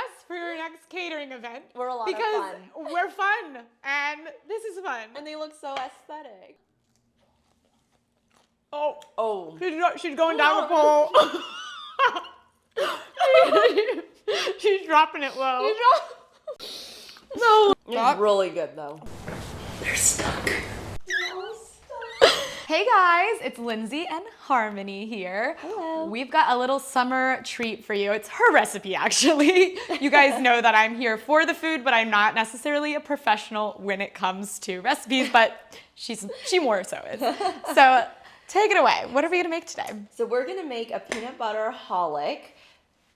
us for your next catering event. We're a lot of fun. Because we're fun, and this is fun. And they look so aesthetic. Oh. She's going down the pole. She's dropping it low. No. It's really good though. They're stuck. Hey guys, it's Lindsay and Harmony here. Hello. We've got a little summer treat for you. It's her recipe, actually. You guys know that I'm here for the food, but I'm not necessarily a professional when it comes to recipes, but she more so is. So take it away. What are we gonna make today? So we're gonna make a peanutbutterholic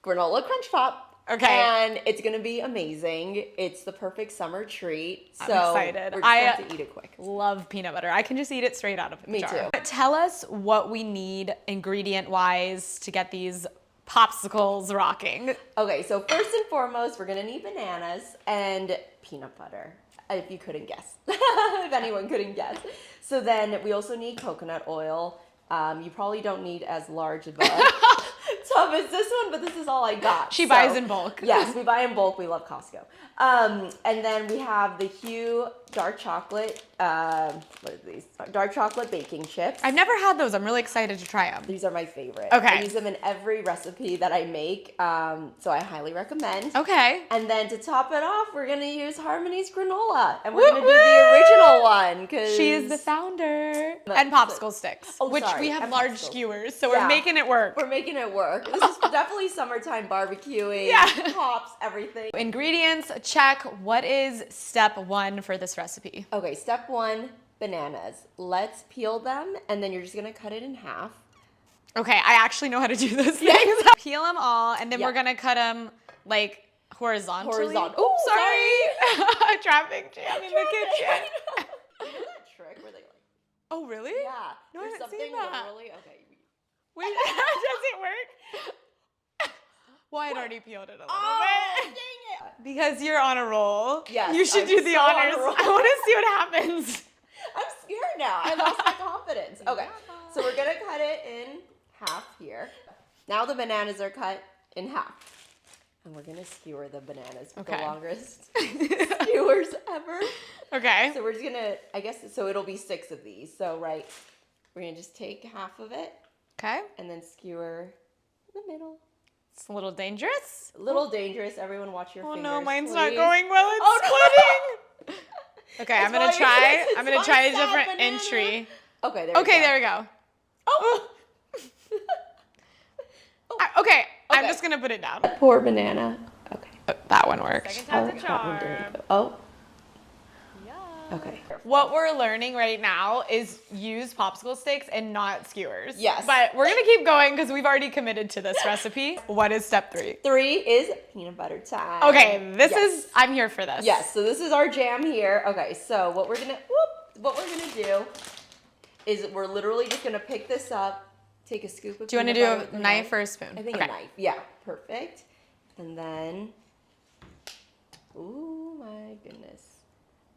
granola crunch pop. Okay. And it's gonna be amazing. It's the perfect summer treat. So I'm excited. We're just going to eat it quick. Love peanut butter. I can just eat it straight out of the jar. Me too. Tell us what we need ingredient-wise to get these popsicles rocking. Okay, so first and foremost, we're gonna need bananas and peanut butter. If you couldn't guess, if anyone couldn't guess. So then we also need coconut oil. You probably don't need as large of a tub as this one, but this is all I got. She buys in bulk. Yes, we buy in bulk. We love Costco. And then we have the Hue dark chocolate, what are these? Dark chocolate baking chips. I've never had those. I'm really excited to try them. These are my favorite. Okay. I use them in every recipe that I make, so I highly recommend. Okay. And then to top it off, we're gonna use Harmony's granola, and we're gonna do the original one because she is the founder. And popsicle sticks, which we have and large popsicles. skewers, so we're making it work. We're making it work. This is definitely summertime barbecuing. Yeah. Pops, everything. Ingredients, check. What is step one for this recipe? Okay, step one, bananas. Let's peel them, and then you're just gonna cut it in half. Okay, I actually know how to do those things. Peel them all, and then we're gonna cut them like horizontally. Oh, sorry. Traffic jam in the kitchen. You know that trick where they like? Oh, really? Yeah. No, I There's haven't something seen that. literally. Okay. Wait, does it work? Well, I'd already peeled it a little bit. Dang it! Because you're on a roll. Yes, You should I'm do the so on a honors. roll. I want to see what happens. I'm scared now. I lost my confidence. Okay, so we're gonna cut it in half here. Now the bananas are cut in half. And we're gonna skewer the bananas with the longest skewers ever. Okay. So we're just gonna, I guess, so it'll be 6 of these. So, we're gonna just take half of it. Okay. And then skewer the middle. It's a little dangerous. A little dangerous. Everyone watch your fingers. Oh no, mine's please. not going well. It's splitting. Okay, I'm gonna try a different banana. entry. Okay, there we go. There we go. Oh. Okay, I'm just gonna put it down. Poor banana. Okay. That one works. Second time's a charm. Oh. Okay. What we're learning right now is use popsicle sticks and not skewers. Yes. But we're gonna keep going because we've already committed to this recipe. What is step 3? 3 is peanut butter time. Okay, I'm here for this. Yes, so this is our jam here. Okay, so what we're gonna do is we're literally just gonna pick this up, take a scoop of Do you want to do a knife or a spoon? I think a knife. Yeah, perfect. And then, oh my goodness.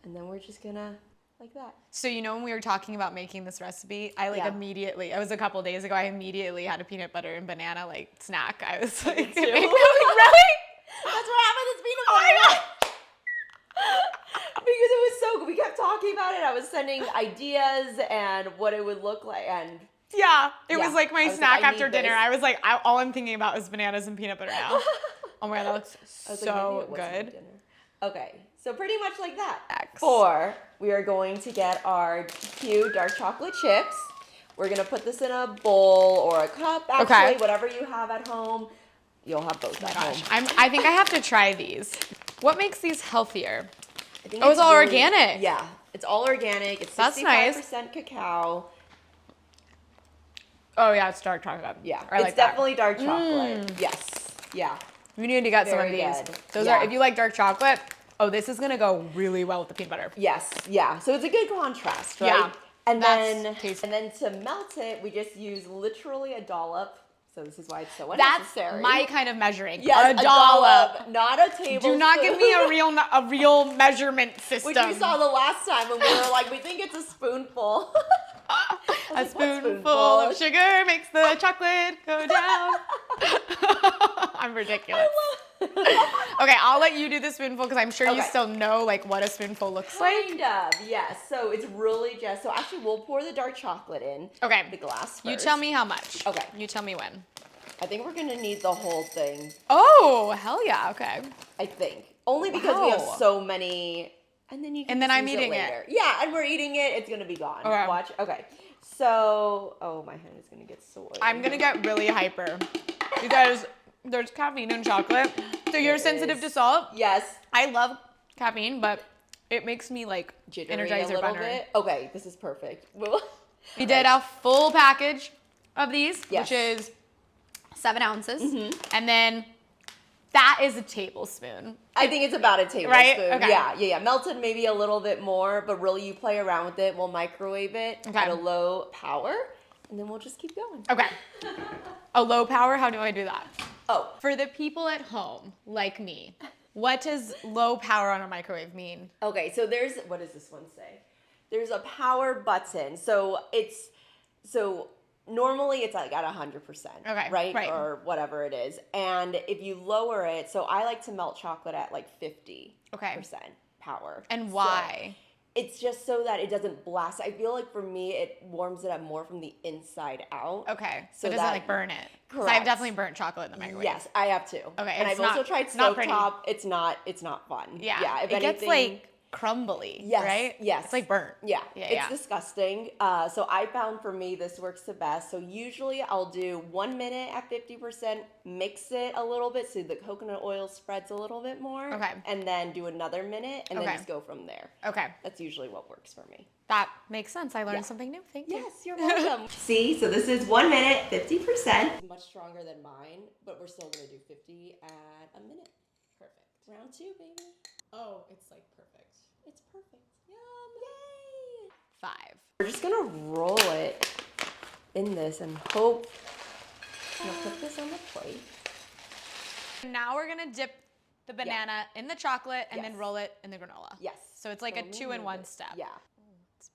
And then we're just gonna, like that. So you know when we were talking about making this recipe, I immediately, it was a couple days ago, I immediately had a peanut butter and banana snack. I was like, really? That's what happened. It's peanut butter. Oh my God. Because it was so good. We kept talking about it. I was sending ideas and what it would look like. And yeah, it was like my snack after dinner. This. I was like, all I'm thinking about is bananas and peanut butter now. Oh my God, that looks so good. Okay, so pretty much like that. X. 4, we are going to get our Hue dark chocolate chips. We're gonna put this in a bowl or a cup, actually, whatever you have at home. You'll have both at home. I think I have to try these. What makes these healthier? I think it's all organic. Yeah, it's all organic. It's 65% cacao. Oh yeah, it's dark chocolate. Yeah, it's definitely dark chocolate. Yes, yeah. You need to get some of Very these. good. Those are, if you like dark chocolate, this is gonna go really well with the peanut butter. Yes, yeah. So it's a good contrast, right? Yeah. And then tasty. and then to melt it, we just use literally a dollop. So this is why it's so That's unnecessary. my kind of measuring. Yes, a dollop. not a tablespoon. Do not give me a real measurement system. Which we saw the last time when we were like, we think it's a spoonful. A spoonful of sugar makes the chocolate go down. I'm ridiculous. Okay, I'll let you do the spoonful because I'm sure you Okay. still know like what a spoonful looks like. Kind of, yes. So it's really just, so actually we'll pour the dark chocolate in. Okay. The glass first. You tell me how much. Okay. You tell me when. I think we're gonna need the whole thing. Oh, hell yeah. Okay. I think. Only because we have Wow. so many, and then you can And then just I'm use eating it. later. Yeah, and we're eating it. It's gonna be gone. Okay. Watch. Okay. So, oh, my hand is gonna get soiled. I'm gonna get really hyper because there's caffeine in chocolate. So you're sensitive to salt. Yes. I love caffeine, but it makes me like Jittery Energizer a little Bunny. bit. Okay, this is perfect. We did a full package of these, Yes. which is 7 ounces. And then that is a tablespoon. I think it's about a tablespoon. Right? Okay. Yeah. Melted maybe a little bit more, but really you play around with it. We'll microwave it Okay. at a low power, and then we'll just keep going. Okay. A low power, how do I do that? Oh, For the people at home, like me, what does low power on a microwave mean? okay. So there's, what does this one say? There's a power button. So normally it's like at 100%. Okay, Right? right. Or whatever it is. And if you lower it, so I like to melt chocolate at like 50% power. And So why? it's just so that it doesn't blast. I feel like for me, it warms it up more from the inside out. Okay, so So it doesn't that- like burn it. 'Cause I've Correct. definitely burnt chocolate in the microwave. Yes, I have too. Okay, and it's I've also not- tried not pretty. stovetop. It's not fun. Yeah, If it gets anything- like crumbly, Yes, right? yes. It's like burnt. Yeah, Yeah, it's yeah. disgusting. So I found for me this works the best. So usually I'll do 1 minute at 50%, mix it a little bit so the coconut oil spreads a little bit more. Okay. And then do another minute and Okay. then just go from there. Okay, That's usually what works for me. that makes sense. I learned Yeah. something new. Thank you. Yes, you're welcome. See, so this is 1 minute, 50%. Much stronger than mine, but we're still gonna do 50 at a minute. Perfect. Round 2, baby. Oh, it's like perfect. It's perfect. Yum. Yay. 5. We're just gonna roll it in this and hope. I'm gonna put this on the plate. Now we're gonna dip the banana in the chocolate and then Yes. roll it in the granola. Yes. So it's like a let me 2-in-1 move it. step. Yeah. It's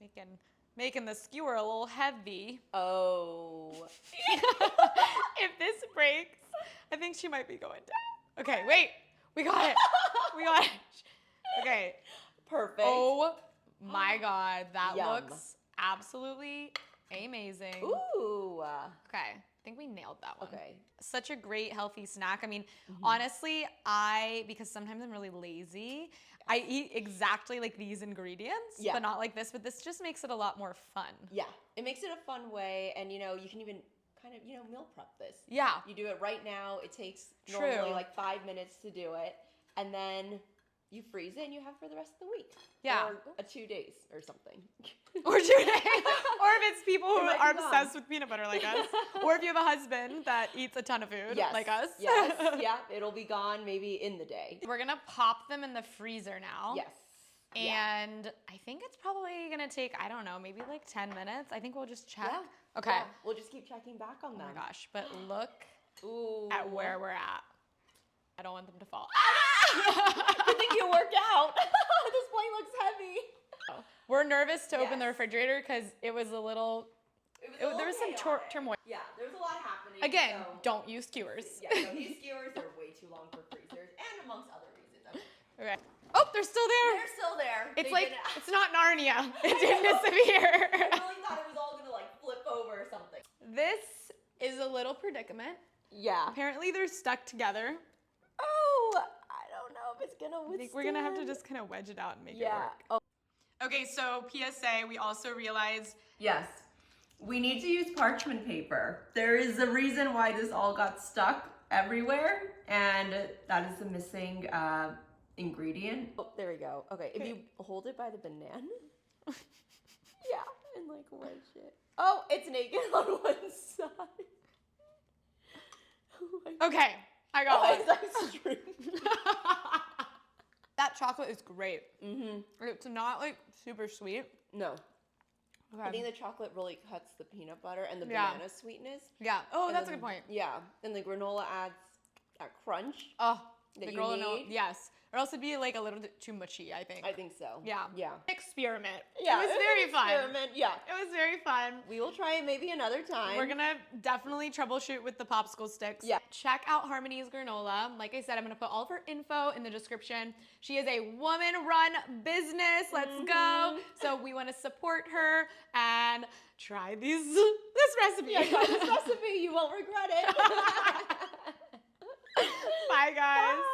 making the skewer a little heavy. Oh. If this breaks, I think she might be going down. Okay, wait. We got it. We got it. Okay. Perfect. Oh my God. That Yum. looks absolutely amazing. Ooh. Okay. I think we nailed that one. Okay. Such a great healthy snack. I mean, Mm-hmm. honestly, because sometimes I'm really lazy, I eat exactly like these ingredients, Yeah. but not like this. But this just makes it a lot more fun. Yeah. It makes it a fun way, and you can even kind of meal prep this. Yeah. You do it right now. It takes True. normally like 5 minutes to do it, and then you freeze it and you have for the rest of the week. Yeah. Or 2 days or something. Or 2 days. Or if it's people who It might are be gone. obsessed with peanut butter like us. Or if you have a husband that eats a ton of food Yes. like us. Yes. Yeah. It'll be gone maybe in the day. We're going to pop them in the freezer now. Yes. Yeah. And I think it's probably going to take, I don't know, maybe like 10 minutes. I think we'll just check. Yeah. Okay. Yeah. We'll just keep checking back on Oh them. my gosh. But look Ooh. at where we're at. I don't want them to fall. I think you work out. This plate looks heavy. We're nervous to open the Yes. refrigerator because it was a little, there was some turmoil. Yeah, there's a lot happening. Again, so- don't use skewers. Yeah, no, these skewers are way too long for freezers, and amongst other reasons. Okay. Oh, they're still there. They're still there. It's They like, didn't- it's not Narnia. It didn't disappear. I really thought it was all gonna like flip over or something. This is a little predicament. Yeah. Apparently they're stuck together. Oh, I don't know if it's gonna withstand. I think we're gonna have to just kind of wedge it out and make it Yeah. work. Oh. Okay, so PSA, we also realized Yes. We need to use parchment paper. There is a reason why this all got stuck everywhere, and that is the missing ingredient. Oh, there we go. Okay, if you hold it by the banana. Yeah, and like wedge it. Oh, it's naked on one side. Oh my Okay, I got God. one. It's extreme. That chocolate is great. Mm-hmm. It's not like super sweet. No. Okay. I think the chocolate really cuts the peanut butter and the Yeah. banana sweetness. Yeah. Oh, And that's a then- good point. Yeah, and the granola adds that crunch. Oh, That the you granola. need? Yes. or else it'd be like a little bit too mushy, I think. I think so. Yeah. Yeah. Experiment. Yeah. It was very fun. Experiment. Yeah. It was very fun. We will try it maybe another time. We're gonna definitely troubleshoot with the popsicle sticks. Yeah. Check out Harmony's Granola. Like I said, I'm gonna put all of her info in the description. She is a woman-run business. Let's go. So we want to support her and try this recipe. Yeah, try this recipe. You won't regret it. Bye, guys. Bye.